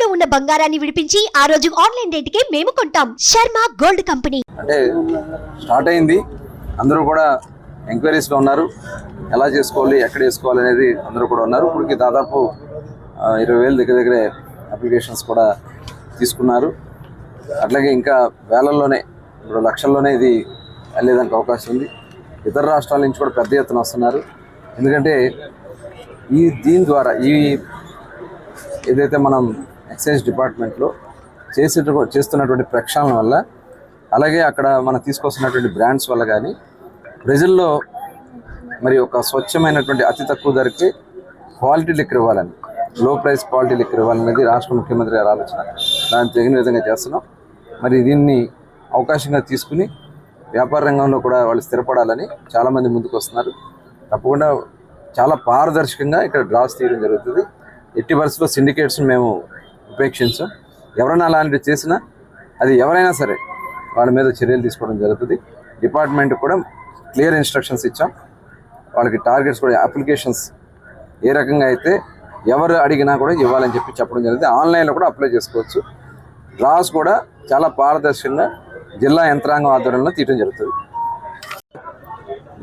ఇంట్లో ఉన్న బంగారాన్ని విడిపించి ఆ రోజు ఆన్లైన్ రేటుకే మేము కొంటాం. Sharma gold company. అంటే స్టార్ట్ అయింది, అందరూ కూడా ఎంక్వైరీస్ లో ఉన్నారు. ఎలా చేసుకోవాలి, ఎక్కడ చేసుకోవాలి అనేది అందరూ కూడా ఉన్నారు. ఇప్పటికి దాదాపు 20,000 దగ్గరే అప్లికేషన్స్ కూడా తీసుకున్నారు. అట్లాగే ఇంకా వేలల్లోనే, ఇప్పుడు లక్షల్లోనే ఇది వెళ్ళేదానికి అవకాశం ఉంది. ఇతర రాష్ట్రాల నుంచి కూడా పెద్ద ఎత్తున వస్తున్నారు. ఎందుకంటే దీని ద్వారా ఏదైతే మనం ఎక్సైజ్ డిపార్ట్మెంట్లో చేస్తున్నటువంటి ప్రక్షాళన వల్ల, అలాగే అక్కడ మనం తీసుకొస్తున్నటువంటి బ్రాండ్స్ వల్ల కానీ ప్రజల్లో మరి ఒక స్వచ్ఛమైనటువంటి అతి తక్కువ ధరకి క్వాలిటీ లిక్కర్ ఇవ్వాలని, లో ప్రైస్ క్వాలిటీ లిక్కర్ ఇవ్వాలనేది రాష్ట్ర ముఖ్యమంత్రి గారి ఆలోచన. దాన్ని తగిన విధంగా చేస్తున్నాం. మరి దీన్ని అవకాశంగా తీసుకుని వ్యాపార రంగంలో కూడా వాళ్ళు స్థిరపడాలని చాలామంది ముందుకు వస్తున్నారు. తప్పకుండా చాలా పారదర్శకంగా ఇక్కడ డ్రాస్ తీయడం జరుగుతుంది. ఎట్టి పరిస్థితుల్లో సిండికేట్స్ని మేము ఉపేక్షించాం. ఎవరైనా అలాంటివి చేసినా అది ఎవరైనా సరే వాళ్ళ మీద చర్యలు తీసుకోవడం జరుగుతుంది. డిపార్ట్మెంట్ కూడా క్లియర్ ఇన్స్ట్రక్షన్స్ ఇచ్చాం. వాళ్ళకి టార్గెట్స్ కూడా, అప్లికేషన్స్ ఏ రకంగా అయితే ఎవరు అడిగినా కూడా ఇవ్వాలని చెప్పడం జరుగుతుంది. ఆన్లైన్లో కూడా అప్లై చేసుకోవచ్చు. డ్రాస్ కూడా చాలా పారదర్శకంగా జిల్లా యంత్రాంగం ఆధ్వర్యంలో తీయడం జరుగుతుంది.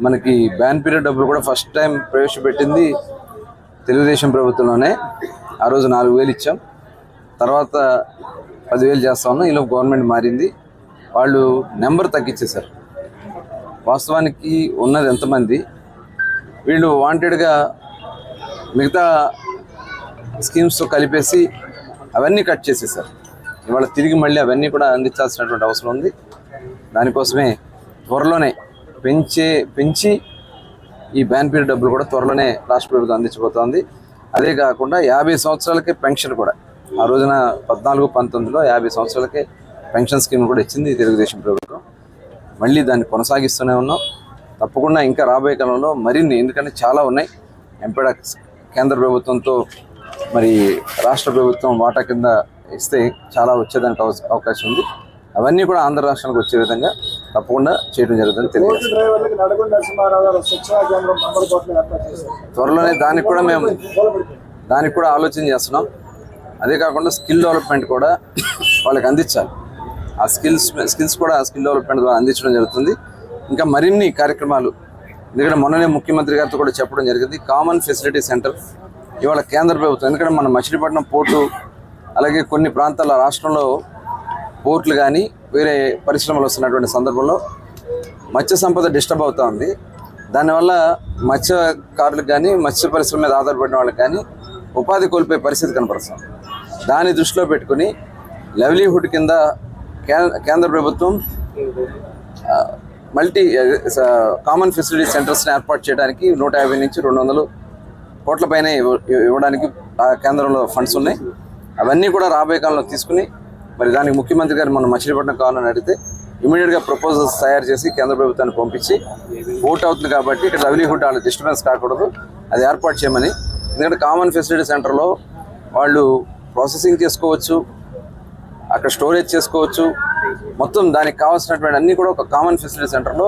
మనకి బ్యాన్ పీరియడ్ డబ్బులు కూడా ఫస్ట్ టైం ప్రవేశపెట్టింది తెలుగుదేశం ప్రభుత్వంలోనే. ఆ రోజు 4,000 ఇచ్చాం, తర్వాత 10,000 చేస్తా ఉన్నాం. ఈలోపు గవర్నమెంట్ మారింది, వాళ్ళు నెంబర్ తగ్గించేశారు. వాస్తవానికి ఉన్నది ఎంతమంది, వీళ్ళు వాంటెడ్గా మిగతా స్కీమ్స్తో కలిపేసి అవన్నీ కట్ చేసేసారు. ఇవాళ తిరిగి మళ్ళీ అవన్నీ కూడా అందించాల్సినటువంటి అవసరం ఉంది. దానికోసమే త్వరలోనే పెంచి ఈ బ్యాన్ పీరియడ్ డబ్బులు కూడా త్వరలోనే రాష్ట్ర ప్రభుత్వం అందించబోతోంది. అదే కాకుండా 50 సంవత్సరాలకే పెన్షన్ కూడా, ఆ రోజున 14-19లో 50 సంవత్సరాలకే పెన్షన్ స్కీమ్ కూడా ఇచ్చింది తెలుగుదేశం ప్రభుత్వం. మళ్ళీ దాన్ని కొనసాగిస్తూనే ఉన్నాం. తప్పకుండా ఇంకా రాబోయే కాలంలో మరిన్ని, ఎందుకంటే చాలా ఉన్నాయి. ఎంపీడా కేంద్ర ప్రభుత్వంతో మరి రాష్ట్ర ప్రభుత్వం వాటా కింద ఇస్తే చాలా వచ్చేదానికి అవకాశం ఉంది. అవన్నీ కూడా ఆంధ్ర రాష్ట్రానికి వచ్చే విధంగా తప్పకుండా చేయడం జరుగుతుంది తెలియదు. త్వరలోనే దానికి కూడా ఆలోచన చేస్తున్నాం. అదే కాకుండా స్కిల్ డెవలప్మెంట్ కూడా వాళ్ళకి అందించాలి. ఆ స్కిల్స్ కూడా స్కిల్ డెవలప్మెంట్ ద్వారా అందించడం జరుగుతుంది. ఇంకా మరిన్ని కార్యక్రమాలు, ఎందుకంటే మొన్ననే ముఖ్యమంత్రి గారితో కూడా చెప్పడం జరిగింది. కామన్ ఫెసిలిటీ సెంటర్ ఇవాళ కేంద్ర ప్రభుత్వం, ఎందుకంటే మన మచిలీపట్నం పోర్టు, అలాగే కొన్ని ప్రాంతాల రాష్ట్రంలో పోర్ట్లు కానీ వేరే పరిశ్రమలు వస్తున్నటువంటి సందర్భంలో మత్స్య సంపద డిస్టర్బ్ అవుతూ ఉంది. దానివల్ల మత్స్యకారులకు కానీ మత్స్య పరిశ్రమ మీద ఆధారపడిన వాళ్ళకి కానీ ఉపాధి కోల్పోయే పరిస్థితి కనపడుతుంది. దాన్ని దృష్టిలో పెట్టుకుని లైవ్లీహుడ్ కింద కేంద్ర ప్రభుత్వం కామన్ ఫెసిలిటీ సెంటర్స్ని ఏర్పాటు చేయడానికి 150 నుంచి 200 కోట్ల పైన ఇవ్వడానికి కేంద్రంలో ఫండ్స్ ఉన్నాయి. అవన్నీ కూడా రాబోయే కాలంలో తీసుకుని, మరి దానికి ముఖ్యమంత్రి గారు మన మచిలీపట్నం కావాలని అడిగితే ఇమీడియట్గా ప్రపోజల్స్ తయారు చేసి కేంద్ర ప్రభుత్వాన్ని పంపించి, ఓట్ అవుతుంది కాబట్టి ఇక్కడ లైవ్లీహుడ్ వాళ్ళ డిస్టర్బెన్స్ కాకూడదు, అది ఏర్పాటు చేయమని. ఎందుకంటే కామన్ ఫెసిలిటీ సెంటర్లో వాళ్ళు ప్రాసెసింగ్ చేసుకోవచ్చు, అక్కడ స్టోరేజ్ చేసుకోవచ్చు, మొత్తం దానికి కావాల్సినటువంటి అన్నీ కూడా ఒక కామన్ ఫెసిలిటీ సెంటర్లో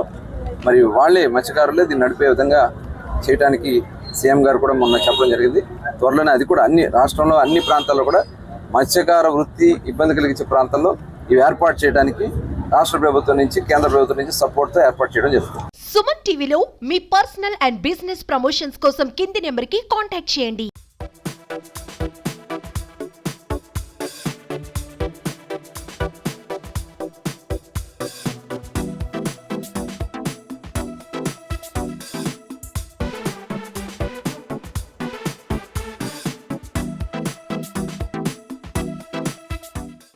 మరి వాళ్ళే మత్స్యకారులే దీన్ని నడిపే విధంగా చేయడానికి సీఎం గారు కూడా మొన్న చెప్పడం జరిగింది. త్వరలోనే అది కూడా రాష్ట్రంలో అన్ని ప్రాంతాల్లో కూడా మత్స్యకార వృత్తి ఇబ్బంది కలిగించే ప్రాంతాల్లో ఇవి ఏర్పాటు చేయడానికి రాష్ట్ర ప్రభుత్వం నుంచి, కేంద్ర ప్రభుత్వం నుంచి సపోర్ట్తో ఏర్పాటు చేయడం జరుగుతుంది. సుమన్ టీవీలో మీ పర్సనల్ అండ్ బిజినెస్ ప్రమోషన్స్ కోసం కింది నెంబర్కి కాంటాక్ట్ చేయండి.